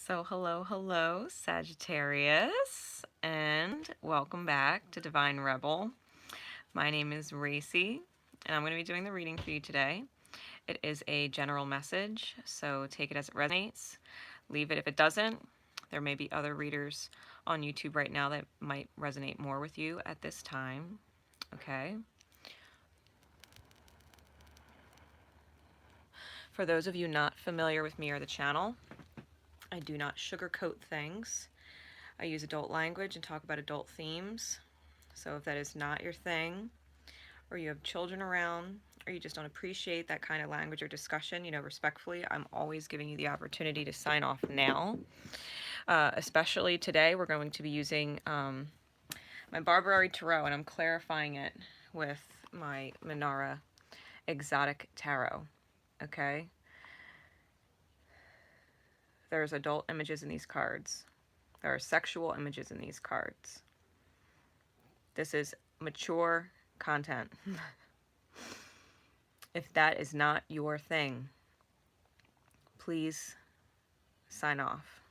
So hello, Sagittarius, and welcome back to Divine Rebel. My name is Racey, and I'm going to be doing the reading for you today. It is a general message, so take it as it resonates. Leave it if it doesn't. There may be other readers on YouTube right now that might resonate more with you at this time. Okay? For those of you not familiar with me or the channel, I do not sugarcoat things. I use adult language and talk about adult themes. So if that is not your thing, or you have children around, or you just don't appreciate that kind of language or discussion, respectfully, I'm always giving you the opportunity to sign off now. Especially today, we're going to be using my Barbary Tarot, and I'm clarifying it with my Minara Exotic Tarot. Okay? There's adult images in these cards. There are sexual images in these cards. This is mature content. If that is not your thing, please sign off.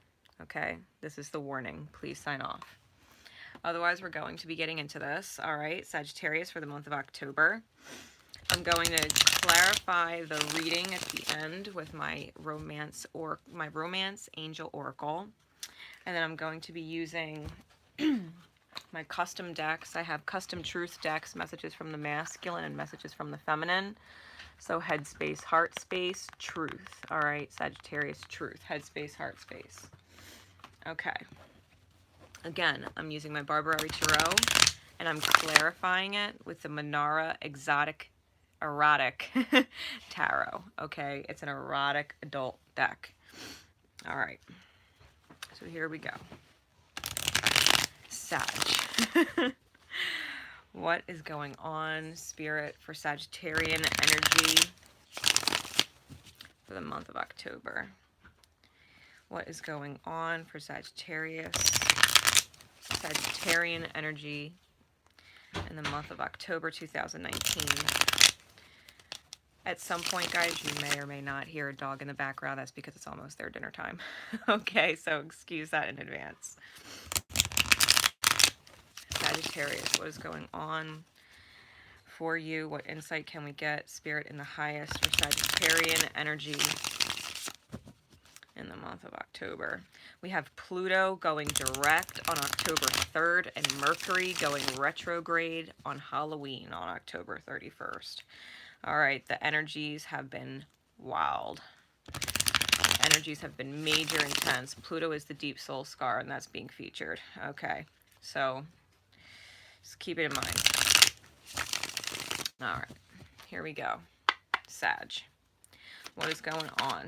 Okay? This is the warning. Please sign off. Otherwise, we're going to be getting into this. All right, Sagittarius for the month of October. I'm going to clarify the reading at the end with my romance angel oracle. And then I'm going to be using my custom decks. I have custom truth decks, messages from the masculine and messages from the feminine. So headspace, heart space, truth. All right, Sagittarius, truth, headspace, heart space. Okay. Again, I'm using my Barbary Tarot, and I'm clarifying it with the Minara Erotic Tarot. Okay, it's an erotic adult deck. All right. So here we go. Sag. What is going on, Spirit, for Sagittarian energy for the month of October? What is going on for Sagittarius? Sagittarian energy in the month of October 2019. At some point, guys, you may or may not hear a dog in the background. That's because it's almost their dinner time. Okay, so excuse that in advance. Sagittarius, what is going on for you? What insight can we get, Spirit, in the highest for Sagittarian energy in the month of October? We have Pluto going direct on October 3rd and Mercury going retrograde on Halloween on October 31st. All right, the energies have been wild. The energies have been major intense. Pluto is the deep soul scar, and that's being featured. Okay, so just keep it in mind. All right, here we go. Sag. What is going on?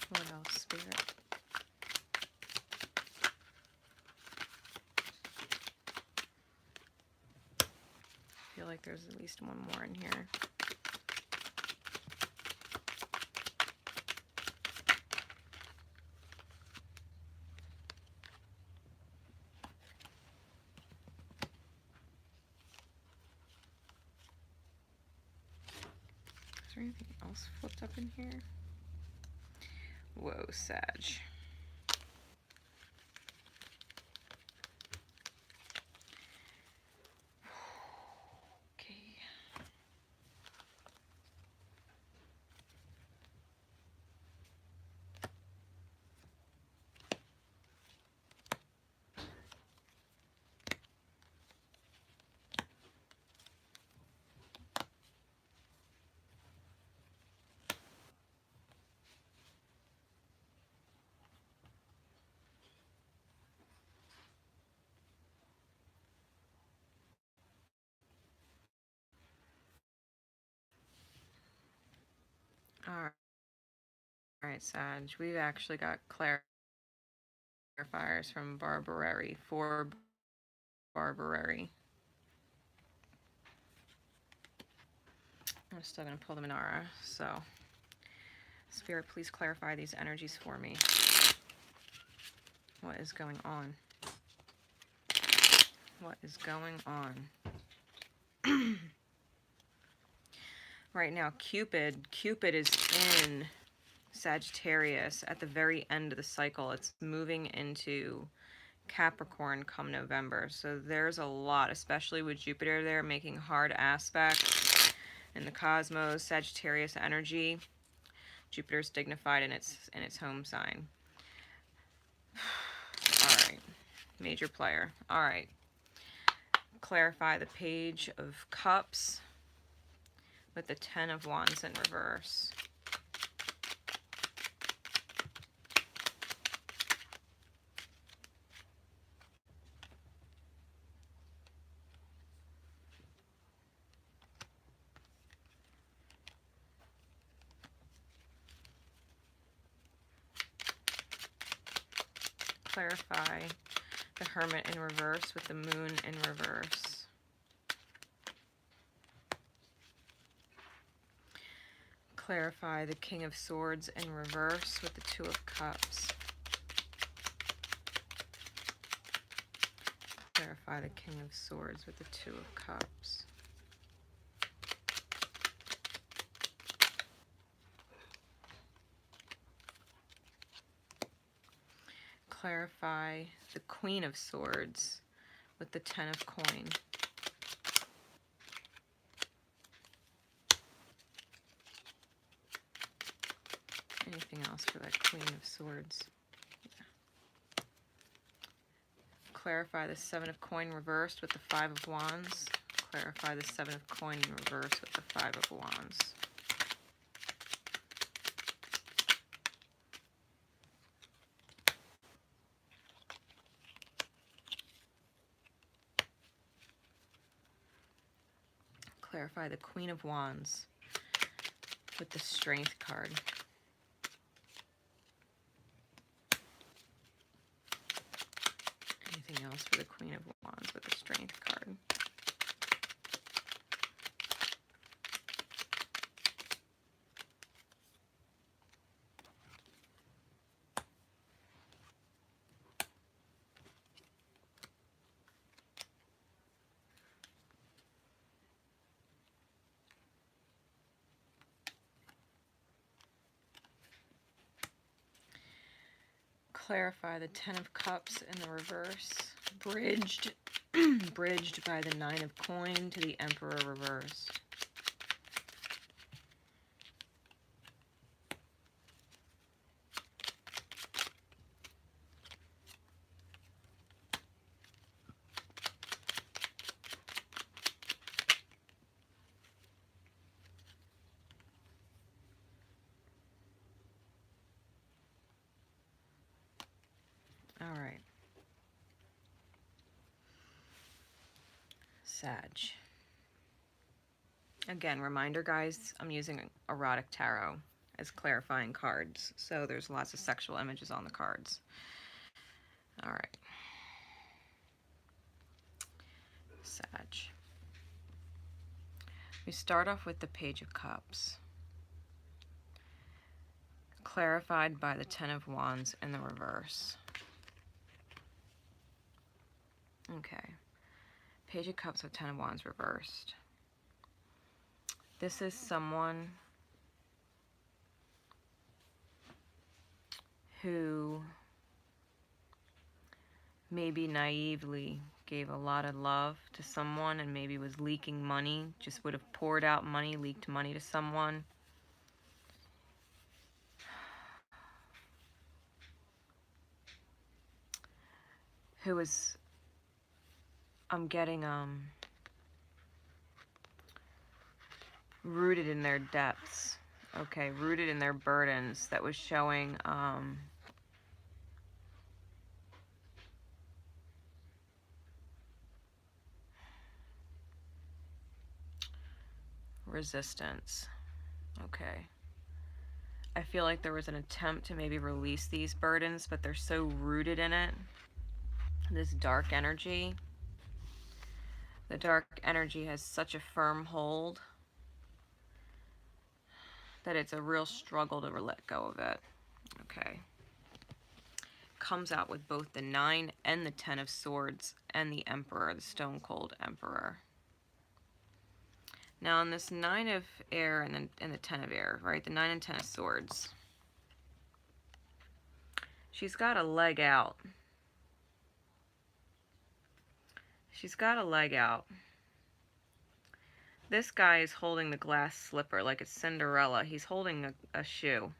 What else, Spirit? I feel like there's at least one more in here. Is there anything else flipped up in here? Whoa, Sag. Okay. All right, Sag. We've actually got clarity clarifiers from Barbarari for Barbarari. I'm still going to pull the Minara. So, Spirit, please clarify these energies for me. What is going on? What is going on? Right now, Cupid is in Sagittarius at the very end of the cycle. It's moving into Capricorn come November. So there's a lot, especially with Jupiter there making hard aspects in the cosmos, Sagittarius energy. Jupiter's dignified in its home sign. All right. Major player. All right. Clarify the Page of Cups with the 10 of Wands in reverse. Clarify the Hermit in reverse with the Moon in reverse. Clarify the King of Swords in reverse with the Two of Cups. Clarify the King of Swords with the Two of Cups. Clarify the Queen of Swords with the 10 of Coin. Anything else for that Queen of Swords? Yeah. Clarify the 7 of Coin reversed with the 5 of Wands. Clarify the 7 of Coin in reverse with the 5 of Wands. Clarify the Queen of Wands with the Strength card. Anything else for the Queen of Wands with the Strength card? Clarify the 10 of Cups in the reverse, bridged by the 9 of Coin to the Emperor reverse. All right. Sag. Again, reminder guys, I'm using erotic tarot as clarifying cards. So there's lots of sexual images on the cards. All right. Sag. We start off with the Page of Cups. Clarified by the 10 of Wands in the reverse. Okay. Page of Cups with 10 of Wands reversed. This is someone who maybe naively gave a lot of love to someone and maybe was leaking money, just would have poured out money, leaked money to someone. Who was, I'm getting, rooted in their depths, okay, rooted in their burdens, that was showing, resistance, okay. I feel like there was an attempt to maybe release these burdens, but they're so rooted in it. This dark energy. The dark energy has such a firm hold that it's a real struggle to let go of it. Okay. Comes out with both the 9 and the 10 of Swords and the Emperor, the Stone Cold Emperor. Now, in this 9 of Air and the 10 of Air, right? The 9 and 10 of Swords. She's got a leg out. She's got a leg out. This guy is holding the glass slipper like it's Cinderella. He's holding a shoe.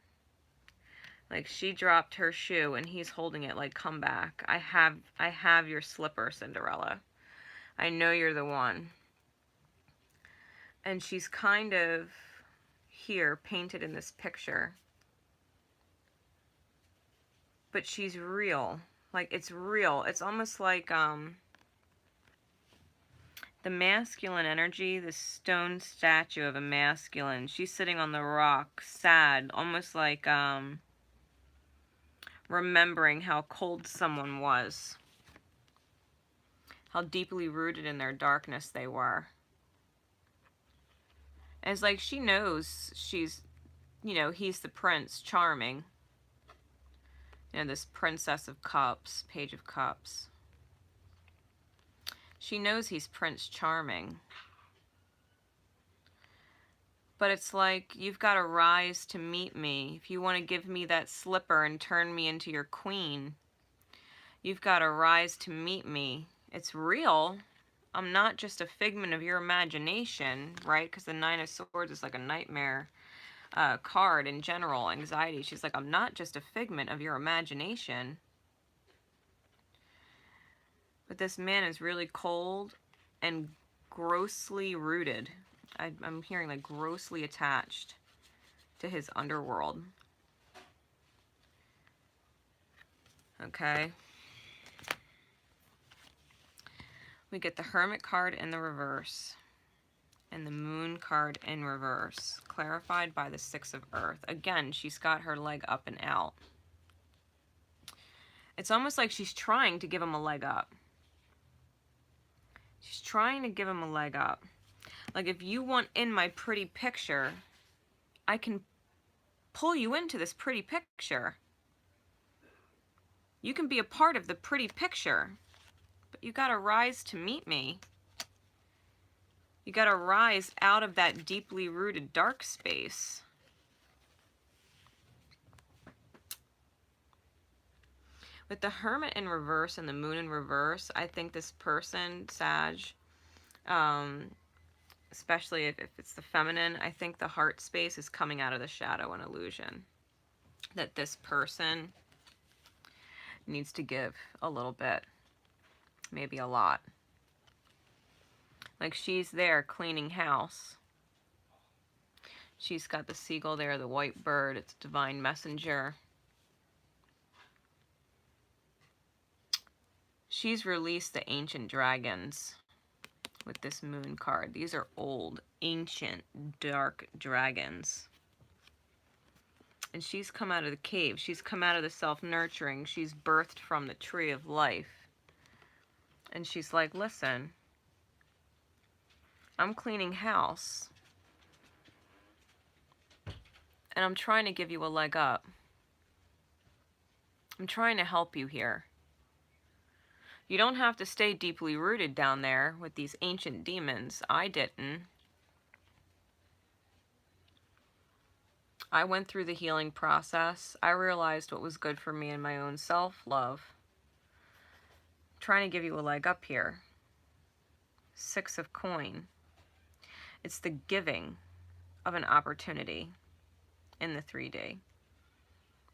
Like, she dropped her shoe and he's holding it like, come back. I have your slipper, Cinderella. I know you're the one. And she's kind of here, painted in this picture. But she's real. Like, it's real. It's almost like, the masculine energy, the stone statue of a masculine. She's sitting on the rock, sad, almost like, remembering how cold someone was. How deeply rooted in their darkness they were. And it's like she knows she's, you know, he's the Prince Charming. You know, this Princess of Cups, Page of Cups. She knows he's Prince Charming. But it's like, you've got to rise to meet me. If you want to give me that slipper and turn me into your queen, you've got to rise to meet me. It's real. I'm not just a figment of your imagination, right? Because the 9 of Swords is like a nightmare card in general, anxiety. She's like, I'm not just a figment of your imagination. But this man is really cold and grossly rooted. I'm hearing like grossly attached to his underworld. Okay. We get the Hermit card in the reverse and the Moon card in reverse, clarified by the 6 of Earth. Again, she's got her leg up and out. It's almost like she's trying to give him a leg up. She's trying to give him a leg up. Like, if you want in my pretty picture, I can pull you into this pretty picture. You can be a part of the pretty picture. But you gotta rise to meet me. You gotta rise out of that deeply rooted dark space. With the Hermit in reverse and the Moon in reverse, I think this person, Sag, especially if it's the feminine, I think the heart space is coming out of the shadow and illusion. That this person needs to give a little bit. Maybe a lot. Like, she's there cleaning house. She's got the seagull there, the white bird. It's a divine messenger. She's released the ancient dragons with this Moon card. These are old, ancient, dark dragons. And she's come out of the cave. She's come out of the self-nurturing. She's birthed from the tree of life. And she's like, listen, I'm cleaning house. And I'm trying to give you a leg up. I'm trying to help you here. You don't have to stay deeply rooted down there with these ancient demons. I didn't. I went through the healing process. I realized what was good for me in my own self-love. I'm trying to give you a leg up here. 6 of coin. It's the giving of an opportunity in the 3D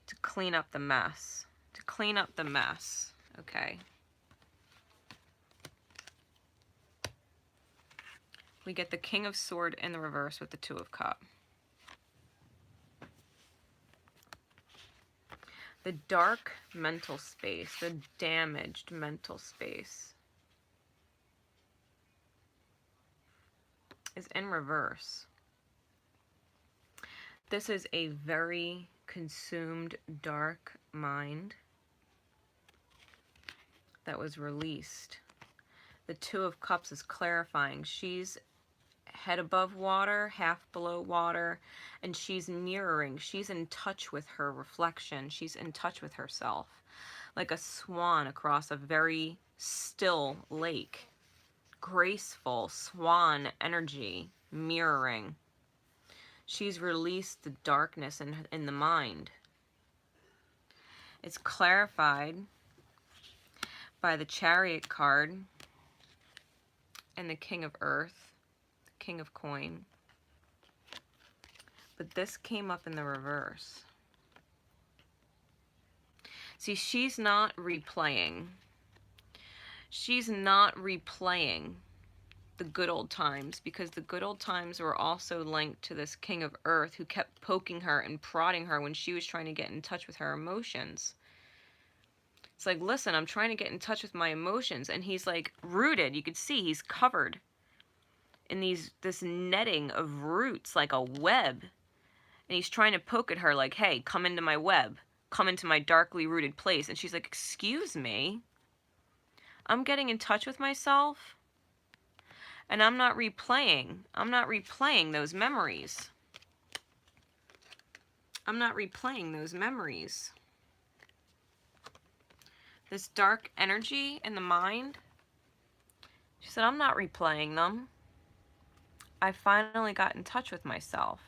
to clean up the mess. To clean up the mess. Okay. We get the King of Sword in the reverse with the 2 of Cups. The dark mental space, the damaged mental space is in reverse. This is a very consumed, dark mind that was released. The Two of Cups is clarifying. She's head above water, half below water, and she's mirroring. She's in touch with her reflection. She's in touch with herself, like a swan across a very still lake. Graceful swan energy, mirroring. She's released the darkness in the mind. It's clarified by the Chariot card and the King of Earth, the King of Coin. But this came up in the reverse. See, she's not replaying. She's not replaying the good old times, because the good old times were also linked to this King of Earth who kept poking her and prodding her when she was trying to get in touch with her emotions. It's like, listen, I'm trying to get in touch with my emotions. And he's like rooted. You could see he's covered in this netting of roots, like a web. And he's trying to poke at her like, hey, come into my web. Come into my darkly rooted place. And she's like, excuse me. I'm getting in touch with myself. And I'm not replaying. I'm not replaying those memories. I'm not replaying those memories. This dark energy in the mind, she said, I'm not replaying them. I finally got in touch with myself.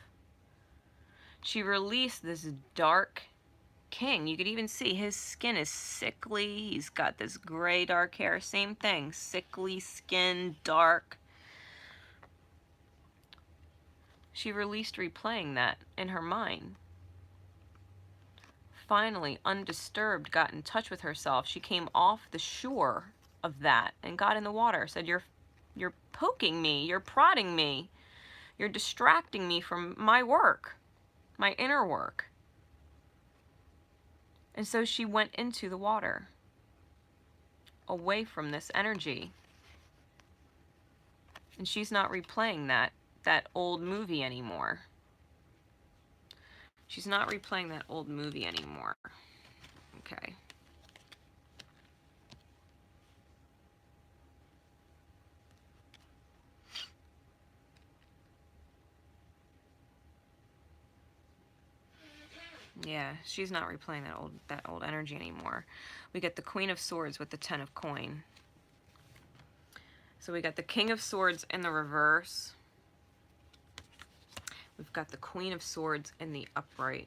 She released this dark king. You could even see his skin is sickly. He's got this gray dark hair. Same thing. Sickly skin, dark. She released replaying that in her mind. Finally, undisturbed, got in touch with herself. She came off the shore of that and got in the water. Said, you're poking me. You're prodding me. You're distracting me from my work, my inner work. And so she went into the water, away from this energy. And she's not replaying that old movie anymore. She's not replaying that old movie anymore. Okay. Yeah, she's not replaying that old energy anymore. We get the Queen of Swords with the Ten of Coin. So we got the King of Swords in the reverse. We've got the Queen of Swords in the upright,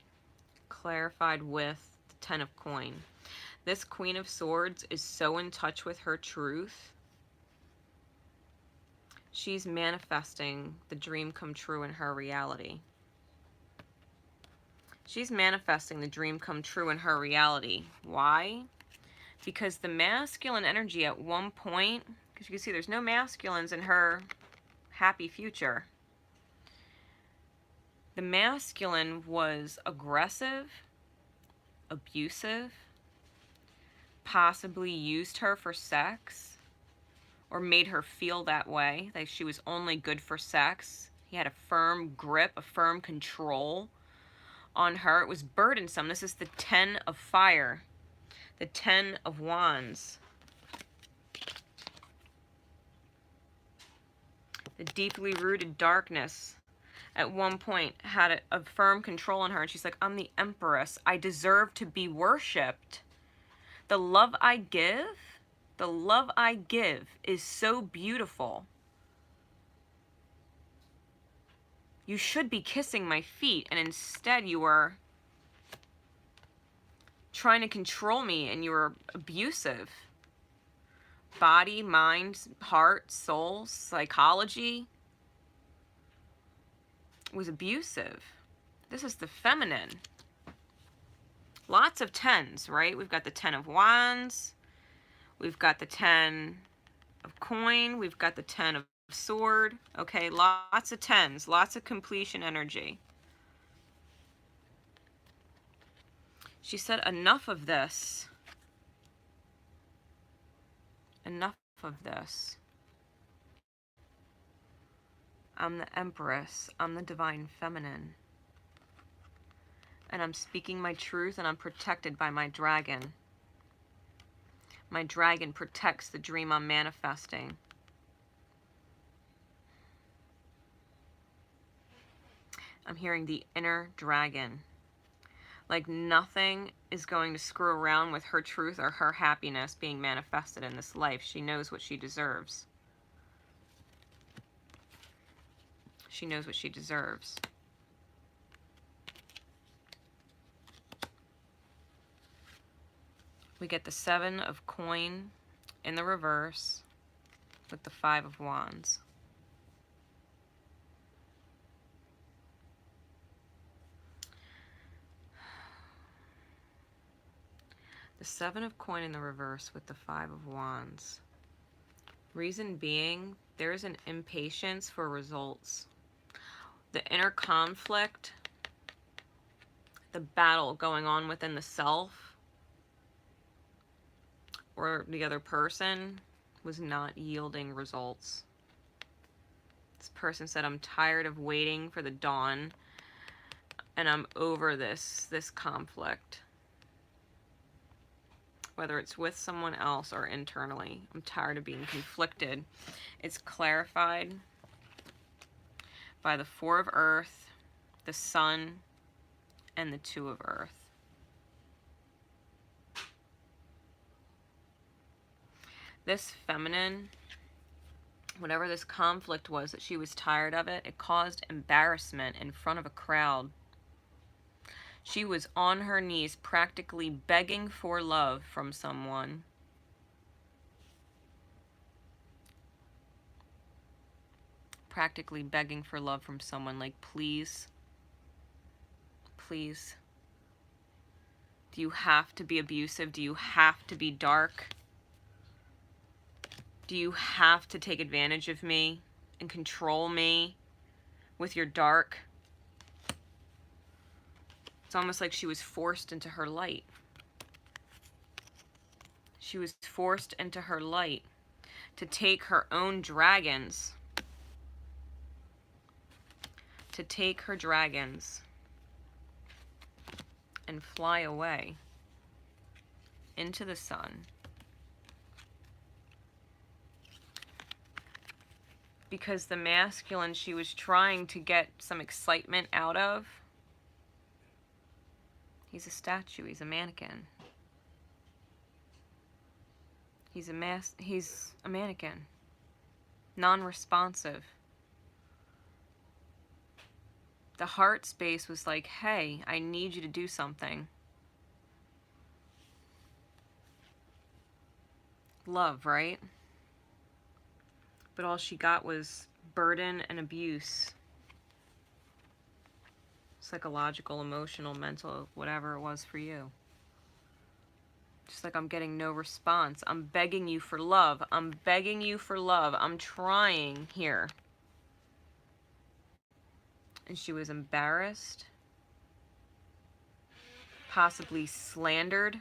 clarified with the Ten of Coin. This Queen of Swords is so in touch with her truth. She's manifesting the dream come true in her reality. She's manifesting the dream come true in her reality. Why? Because the masculine energy at one point, because you can see there's no masculines in her happy future. The masculine was aggressive, abusive, possibly used her for sex, or made her feel that way, like she was only good for sex. He had a firm grip, a firm control on her. It was burdensome. This is the Ten of Fire, the Ten of Wands. The deeply rooted darkness at one point had a firm control on her, and she's like, I'm the Empress. I deserve to be worshipped. The love I give is so beautiful. You should be kissing my feet, and instead you were trying to control me, and you were abusive. Body, mind, heart, soul, psychology was abusive. This is the feminine. Lots of tens, right? We've got the Ten of Wands. We've got the Ten of Coin. We've got the Ten of Sword. Okay, lots of tens. Lots of completion energy. She said, enough of this. Enough of this. I'm the Empress. I'm the Divine Feminine. And I'm speaking my truth, and I'm protected by my dragon. My dragon protects the dream I'm manifesting. I'm hearing the inner dragon. Like nothing is going to screw around with her truth or her happiness being manifested in this life. She knows what she deserves. She knows what she deserves. We get the 7 of coin in the reverse with the 5 of wands. The 7 of coin in the reverse with the 5 of wands. Reason being, there's an impatience for results. The inner conflict, the battle going on within the self or the other person was not yielding results. This person said, I'm tired of waiting for the dawn and I'm over this conflict. Whether it's with someone else or internally. I'm tired of being conflicted. It's clarified by the 4 of earth, the sun, and the 2 of earth. This feminine, whatever this conflict was that she was tired of it, it caused embarrassment in front of a crowd. She was on her knees practically begging for love from someone. Practically begging for love from someone, like, please, please. Do you have to be abusive? Do you have to be dark? Do you have to take advantage of me and control me with your dark? It's almost like she was forced into her light. She was forced into her light to take her own dragons. To take her dragons and fly away into the sun. Because the masculine she was trying to get some excitement out of, he's a statue, he's a mannequin. He's a mannequin. Non-responsive. The heart space was like, hey, I need you to do something. Love, right? But all she got was burden and abuse. Psychological, emotional, mental, whatever it was for you. Just like, I'm getting no response. I'm begging you for love. I'm begging you for love. I'm trying here. And she was embarrassed. Possibly slandered.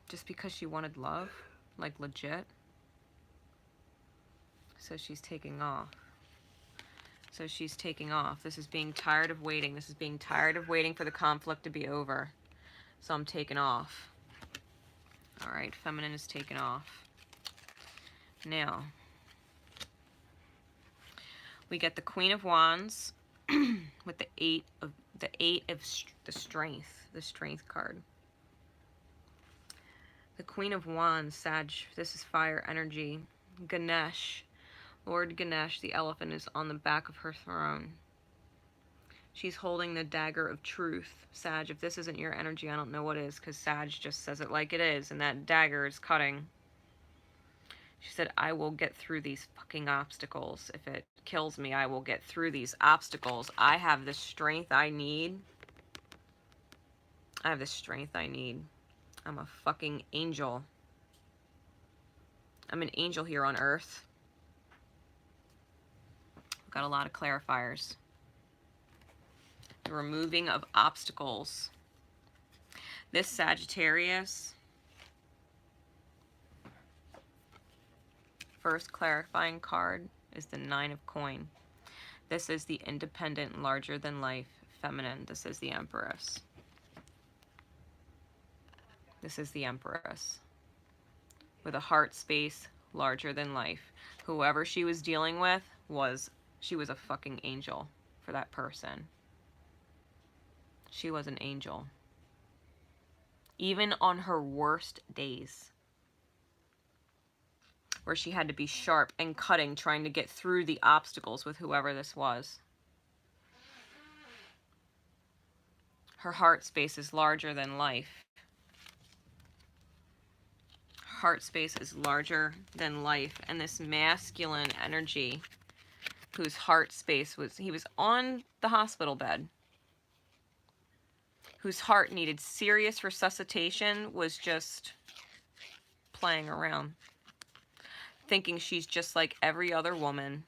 Just because she wanted love. Like, legit. So she's taking off. So she's taking off. This is being tired of waiting. This is being tired of waiting for the conflict to be over. So I'm taking off. Alright, feminine is taken off. Now, we get the Queen of Wands with the 8 of the Strength card. The Queen of Wands, Sag, this is fire energy. Ganesh, Lord Ganesh, the elephant, is on the back of her throne. She's holding the dagger of truth. Sag, if this isn't your energy, I don't know what is, because Sag just says it like it is, and that dagger is cutting. She said, I will get through these fucking obstacles. If it kills me, I will get through these obstacles. I have the strength I need. I have the strength I need. I'm a fucking angel. I'm an angel here on earth. Got a lot of clarifiers. The removing of obstacles. This Sagittarius, first clarifying card is the 9 of coin. This is the independent, larger than life, feminine. This is the Empress. This is the Empress. With a heart space larger than life. Whoever she was dealing with she was a fucking angel for that person. She was an angel. Even on her worst days, where she had to be sharp and cutting, trying to get through the obstacles with whoever this was. Her heart space is larger than life. Heart space is larger than life. And this masculine energy, whose heart space was, he was on the hospital bed, whose heart needed serious resuscitation, was just playing around, thinking she's just like every other woman,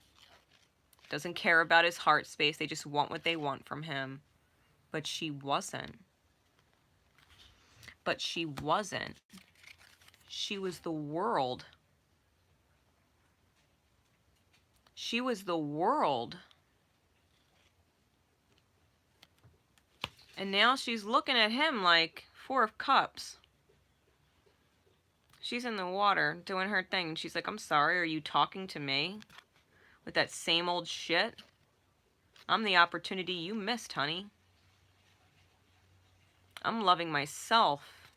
doesn't care about his heart space, they just want what they want from him. But she wasn't. But she wasn't. She was the world. She was the world. And now she's looking at him like 4 of Cups. She's in the water doing her thing. She's like, I'm sorry, are you talking to me? With that same old shit? I'm the opportunity you missed, honey. I'm loving myself.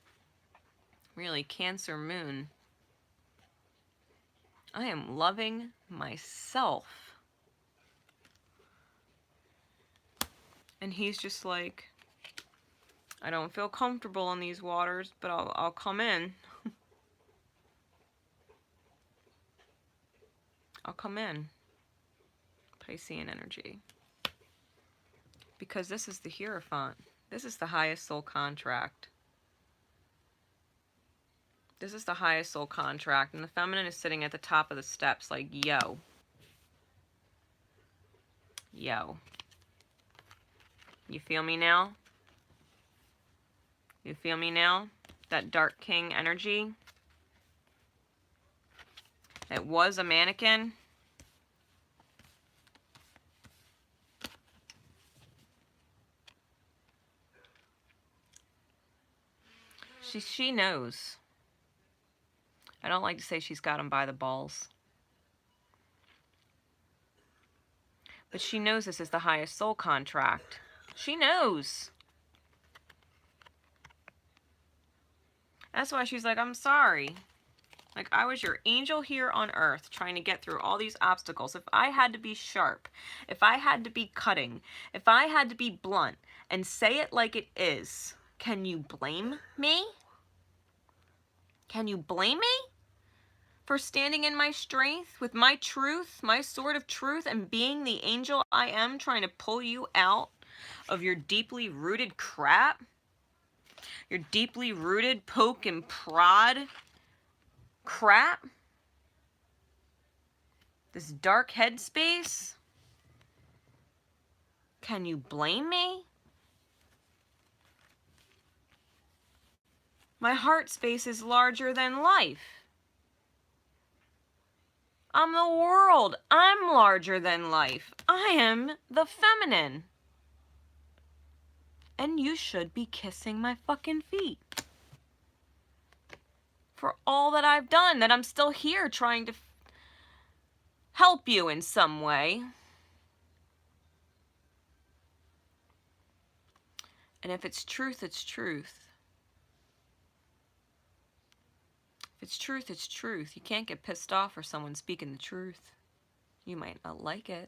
Really, Cancer Moon. I am loving myself. And he's just like, I don't feel comfortable in these waters, but I'll come in. I'll come in. Piscean energy. Because this is the Hierophant. This is the highest soul contract. This is the highest soul contract. And the feminine is sitting at the top of the steps like, yo. Yo. You feel me now? You feel me now? That Dark King energy. It was a mannequin. She knows. I don't like to say she's got him by the balls. But she knows this is the highest soul contract. She knows. That's why she's like, I'm sorry. Like, I was your angel here on earth trying to get through all these obstacles. If I had to be sharp, if I had to be cutting, if I had to be blunt and say it like it is, can you blame me? Can you blame me for standing in my strength with my truth, my sword of truth, and being the angel I am, trying to pull you out of your deeply rooted crap? Your deeply rooted poke and prod crap? This dark headspace? Can you blame me? My heart space is larger than life. I'm the world. I'm larger than life. I am the feminine. And you should be kissing my fucking feet. For all that I've done, that I'm still here trying to help you in some way. And if it's truth, it's truth. If it's truth, it's truth. You can't get pissed off for someone speaking the truth. You might not like it,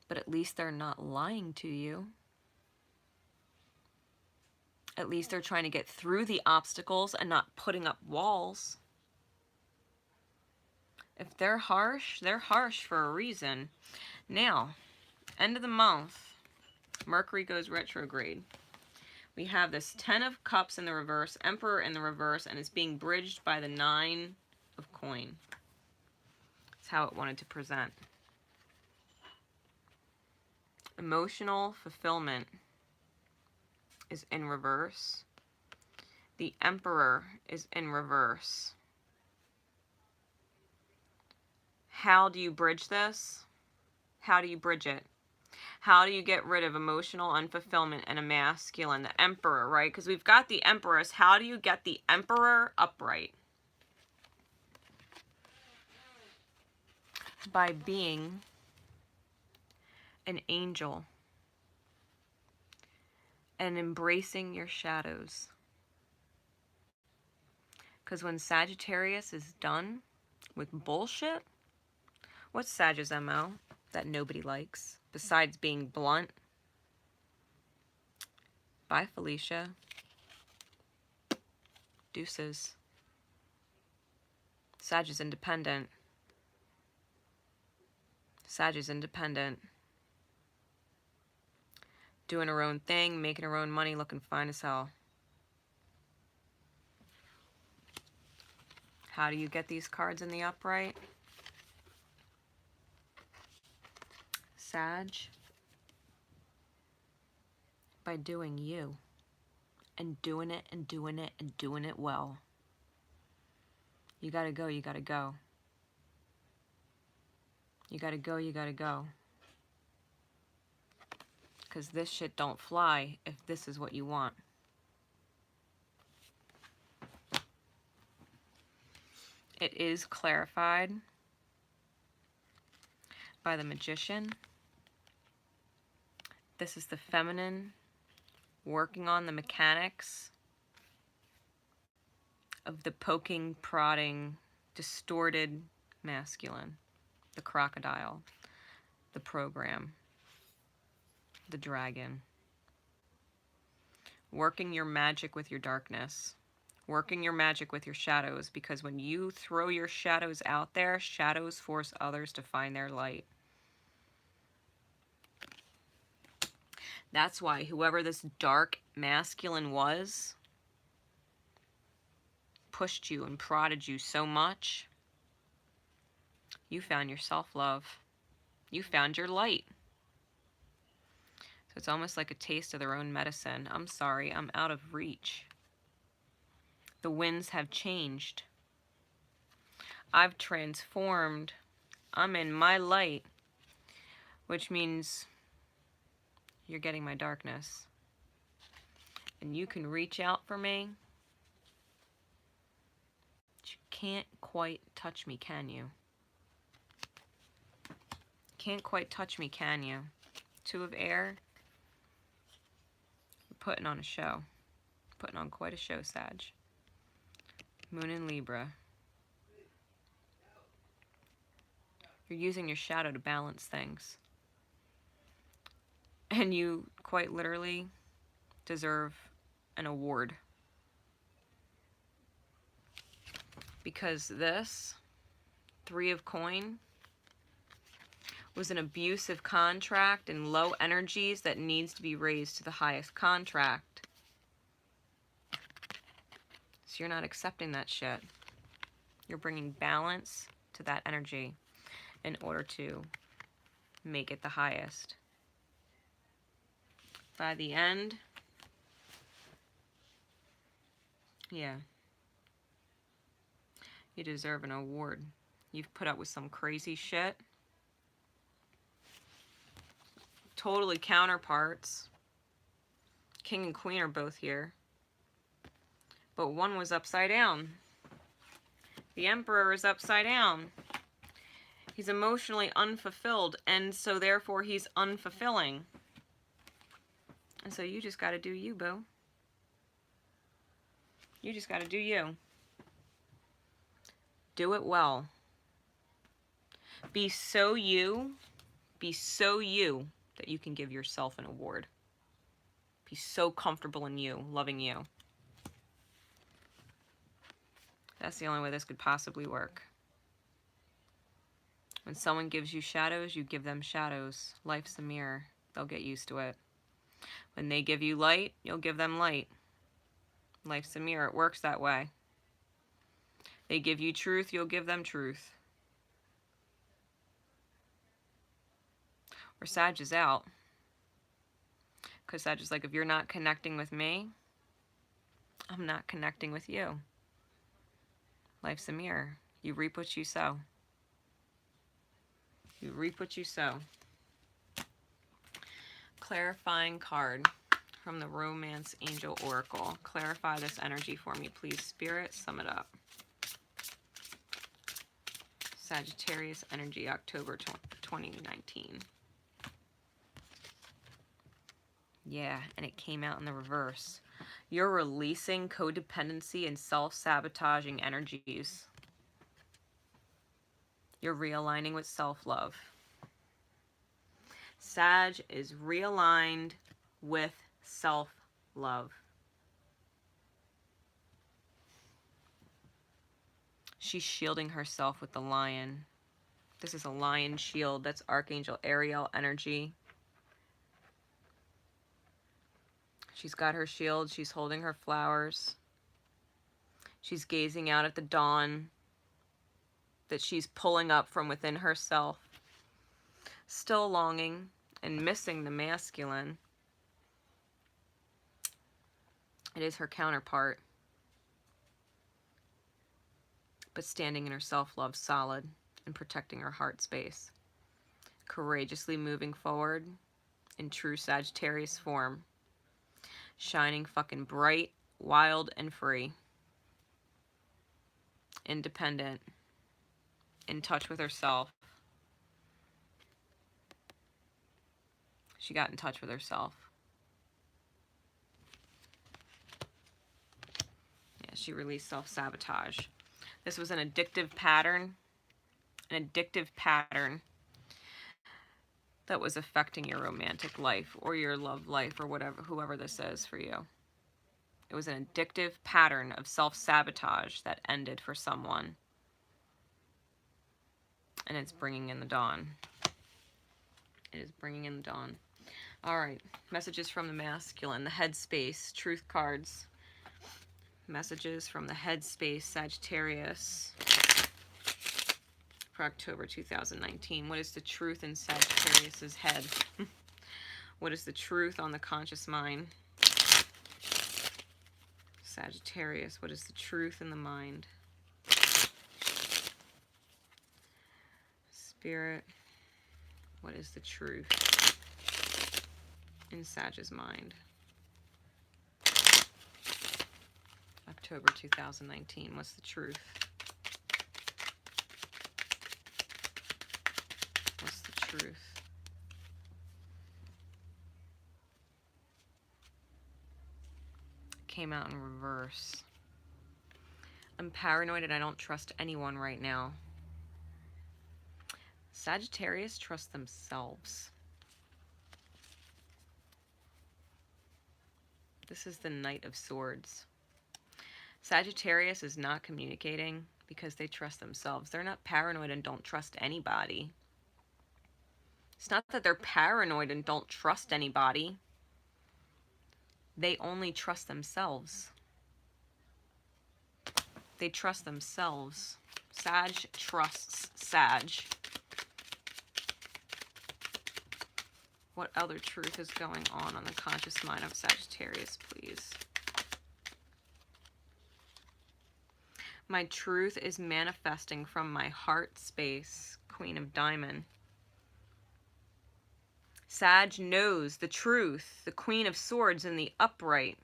but at least they're not lying to you. At least they're trying to get through the obstacles and not putting up walls. If they're harsh for a reason. Now, end of the month, Mercury goes retrograde. We have this 10 of Cups in the reverse, Emperor in the reverse, and it's being bridged by the 9 of Coin. That's how it wanted to present. Emotional fulfillment is in reverse. The Emperor is in reverse. How do you bridge this? How do you bridge it? How do you get rid of emotional unfulfillment and a masculine? The Emperor, right? Because we've got the Empress. How do you get the Emperor upright? By being an angel and embracing your shadows. Because when Sagittarius is done with bullshit, what's Sag's MO that nobody likes besides being blunt? Bye, Felicia. Deuces. Sag is independent. Sag is independent. Doing her own thing, making her own money, looking fine as hell. How do you get these cards in the upright? Sag. By doing you. And doing it and doing it and doing it well. You gotta go, you gotta go. You gotta go, you gotta go. Because this shit don't fly if this is what you want. It is clarified by the Magician. This is the feminine working on the mechanics of the poking, prodding, distorted masculine. The crocodile, the program, the dragon. Working your magic with your darkness. Working your magic with your shadows, because when you throw your shadows out there, shadows force others to find their light. That's why whoever this dark masculine was pushed you and prodded you so much, you found your self-love. You found your light. So it's almost like a taste of their own medicine. I'm sorry, I'm out of reach. The winds have changed. I've transformed. I'm in my light, which means you're getting my darkness. And you can reach out for me. But you can't quite touch me, can you? Can't quite touch me, can you? Two of air. You're putting on a show. Putting on quite a show, Sag. Moon in Libra. You're using your shadow to balance things. And you quite literally deserve an award. Because this, 3 of coin, was an abusive contract and low energies that needs to be raised to the highest contract. So you're not accepting that shit. You're bringing balance to that energy in order to make it the highest. By the end, yeah, you deserve an award. You've put up with some crazy shit. Totally counterparts. King and Queen are both here. But one was upside down. The Emperor is upside down. He's emotionally unfulfilled, and so therefore he's unfulfilling. And so you just gotta do you, boo. You just gotta do you. Do it well. Be so you that you can give yourself an award. Be so comfortable in you, loving you. That's the only way this could possibly work. When someone gives you shadows, you give them shadows. Life's a mirror. They'll get used to it. When they give you light, you'll give them light. Life's a mirror. It works that way. They give you truth, you'll give them truth. Or Sag is out. Because Sag is like, if you're not connecting with me, I'm not connecting with you. Life's a mirror. You reap what you sow. You reap what you sow. clarifying card from the Romance Angel Oracle. Clarify this energy for me, please, Spirit. Sum it up. Sagittarius energy, October 2019. Yeah, and it came out in the reverse. You're releasing codependency and self-sabotaging energies. You're realigning with self-love. Sag is realigned with self-love. She's shielding herself with the lion. This is a lion shield. That's Archangel Ariel energy. She's got her shield. She's holding her flowers. She's gazing out at the dawn that she's pulling up from within herself. Still longing and missing the masculine. It is her counterpart. But standing in her self-love solid and protecting her heart space. Courageously moving forward in true Sagittarius form. Shining fucking bright, wild, and free. Independent. In touch with herself. She got in touch with herself. Yeah, she released self-sabotage. This was an addictive pattern. An addictive pattern that was affecting your romantic life or your love life or whatever, whoever this is for you. It was an addictive pattern of self-sabotage that ended for someone. And it's bringing in the dawn. It is bringing in the dawn. All right. Messages from the masculine, the headspace, truth cards. Messages from the headspace, Sagittarius, for October 2019. What is the truth in Sagittarius's head? What is the truth on the conscious mind? Sagittarius, what is the truth in the mind? Spirit, what is the truth in Sag's mind? October 2019, what's the truth? What's the truth? Came out in reverse. I'm paranoid and I don't trust anyone right now. Sagittarius trusts themselves. This is the Knight of Swords. Sagittarius is not communicating because they trust themselves. They're not paranoid and don't trust anybody. It's not that they're paranoid and don't trust anybody. They only trust themselves. They trust themselves. Sag trusts Sag. What other truth is going on the conscious mind of Sagittarius, please? My truth is manifesting from my heart space, Queen of Diamond. Sag knows the truth, the Queen of Swords in the upright,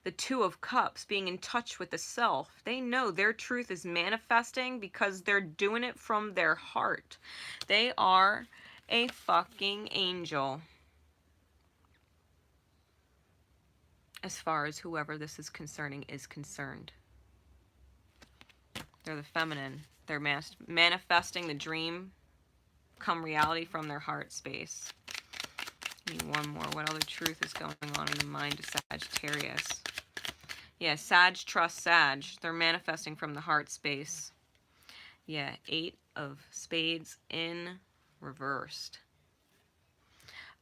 the Two of Cups, being in touch with the self. They know their truth is manifesting because they're doing it from their heart. They are a fucking angel. As far as whoever this is concerning is concerned. They're the feminine. They're manifesting the dream come reality from their heart space. Need one more. What other truth is going on in the mind of Sagittarius? Yeah, Sag trusts Sag. They're manifesting from the heart space. Yeah, 8 of Spades in reversed.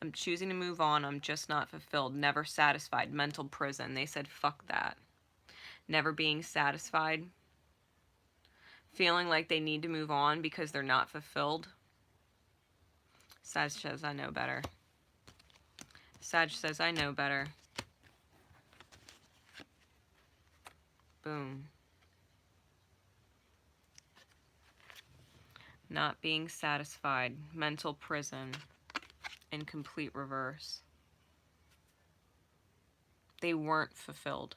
I'm choosing to move on. I'm just not fulfilled. Never satisfied. Mental prison. They said, fuck that. Never being satisfied. Feeling like they need to move on because they're not fulfilled. Sag says, I know better. Sag says, I know better. Boom. Not being satisfied. Mental prison. In complete reverse. they weren't fulfilled.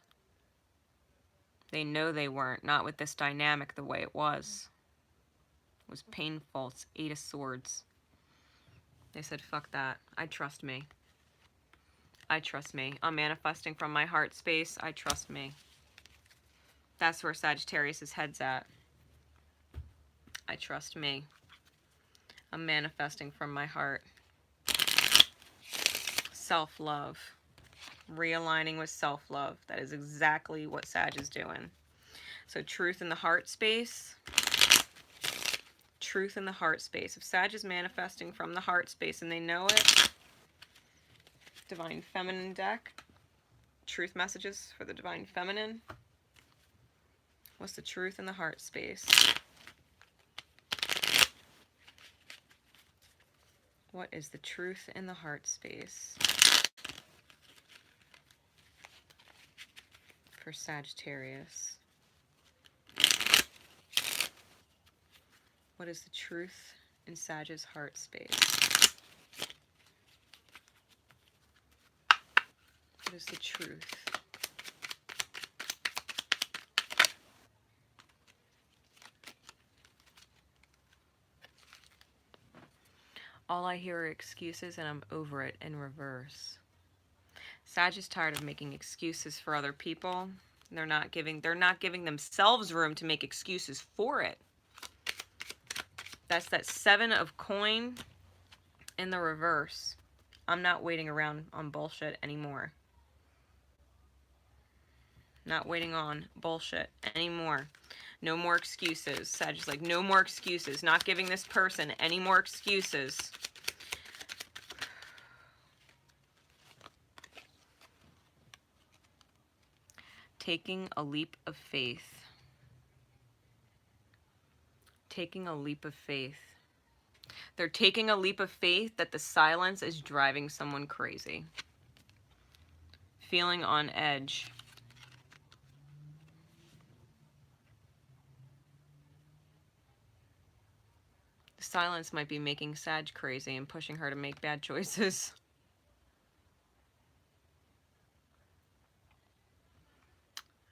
They know they weren't, not with this dynamic the way it was. It was painful. It's 8 of Swords. They said, fuck that. I trust me. I trust me. I'm manifesting from my heart space. I trust me. That's where Sagittarius' head's at. I trust me. I'm manifesting from my heart. Self-love. Realigning with self-love. That is exactly what Sag is doing. So truth in the heart space. Truth in the heart space. If Sag is manifesting from the heart space and they know it, Divine Feminine deck. Truth messages for the Divine Feminine. What's the truth in the heart space? What is the truth in the heart space for Sagittarius? What is the truth in Sag's heart space? What is the truth? All I hear are excuses, and I'm over it in reverse. Sag is tired of making excuses for other people. They're not giving themselves room to make excuses for it. That's that 7 of coin in the reverse. I'm not waiting around on bullshit anymore. Not waiting on bullshit anymore. No more excuses. Sag is like, no more excuses. Not giving this person any more excuses. Taking a leap of faith. Taking a leap of faith. They're taking a leap of faith that the silence is driving someone crazy. Feeling on edge. The silence might be making Sag crazy and pushing her to make bad choices.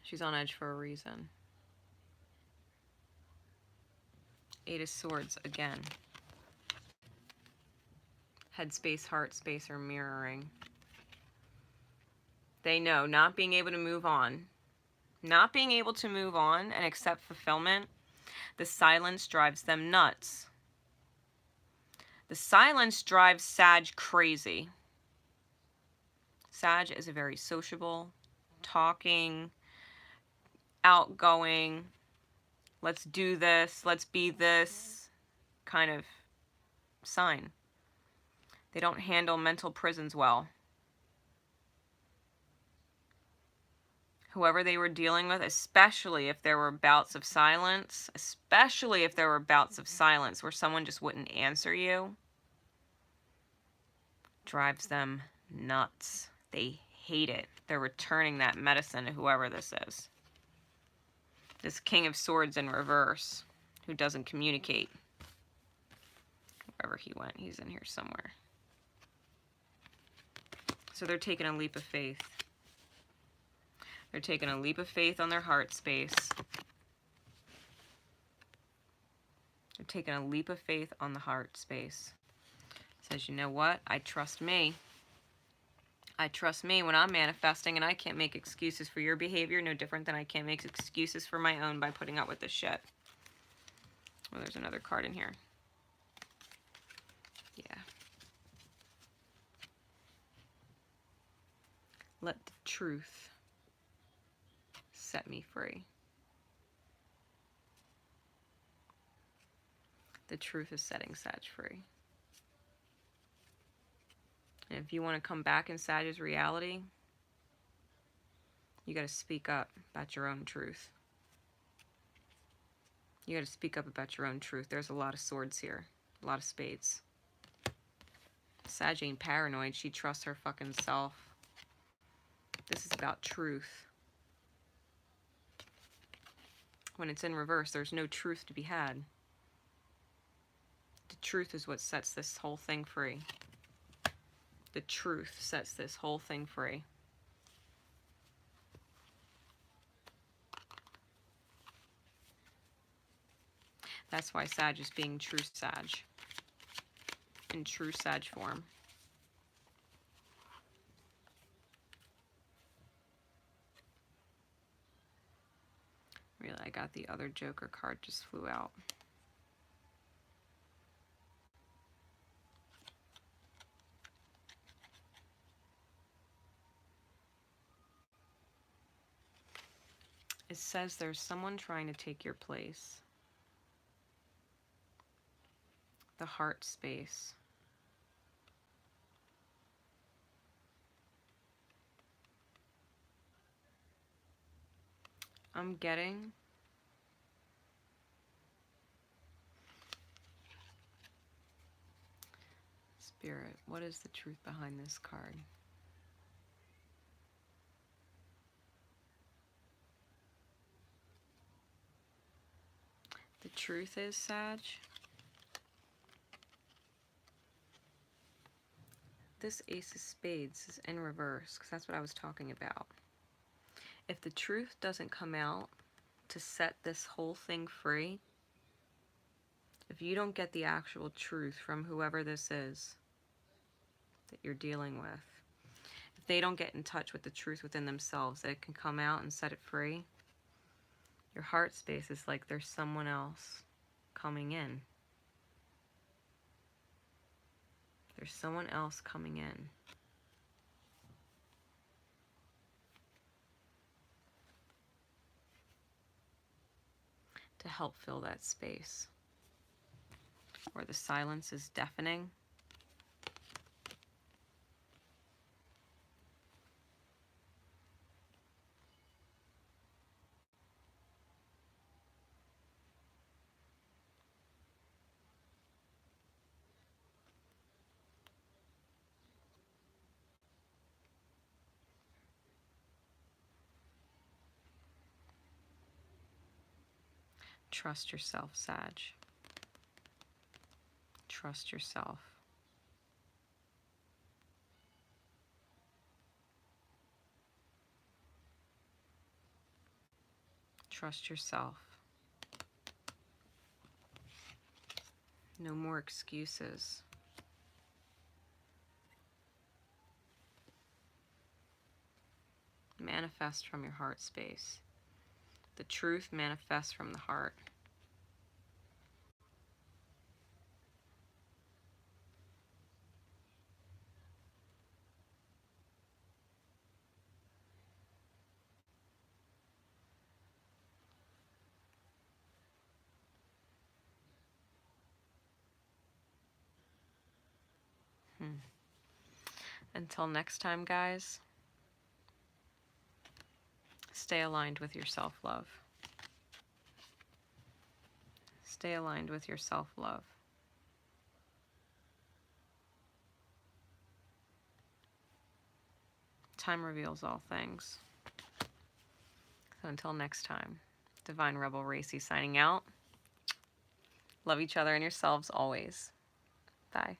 She's on edge for a reason. 8 of Swords again. Headspace, heart space are mirroring. They know not being able to move on. Not being able to move on and accept fulfillment. The silence drives them nuts. The silence drives Sag crazy. Sag is a very sociable, talking, outgoing, let's do this, let's be this kind of sign. They don't handle mental prisons well. Whoever they were dealing with, especially if there were bouts of silence, where someone just wouldn't answer you, drives them nuts. They hate it. They're returning that medicine to whoever this is. This King of Swords in reverse, who doesn't communicate. Wherever he went, he's in here somewhere. So they're taking a leap of faith. They're taking a leap of faith on their heart space. They're taking a leap of faith on the heart space. Says, you know what? I trust me. I trust me when I'm manifesting, and I can't make excuses for your behavior, no different than I can't make excuses for my own by putting up with this shit. Oh, there's another card in here. Yeah. Let the truth set me free. The truth is setting Sag free. And if you want to come back in Sag's reality, you got to speak up about your own truth. You got to speak up about your own truth. There's a lot of swords here. A lot of spades. Sag ain't paranoid. She trusts her fucking self. This is about truth. When it's in reverse, there's no truth to be had. The truth is what sets this whole thing free. The truth sets this whole thing free. That's why Sag is being true Sag. In true Sag form. Really, I got the other Joker card, just flew out. It says there's someone trying to take your place. The heart space. I'm getting Spirit. What is the truth behind this card? The truth is, Sag, this Ace of Spades is in reverse, because that's what I was talking about. If the truth doesn't come out to set this whole thing free, if you don't get the actual truth from whoever this is that you're dealing with, if they don't get in touch with the truth within themselves, that it can come out and set it free, your heart space is like there's someone else coming in. There's someone else coming in. To help fill that space. Or the silence is deafening. Trust yourself, Sag. Trust yourself. Trust yourself. No more excuses. Manifest from your heart space. The truth manifests from the heart. Until next time, guys, stay aligned with your self-love. Stay aligned with your self-love. Time reveals all things. So until next time, Divine Rebel Racey signing out. Love each other and yourselves always. Bye.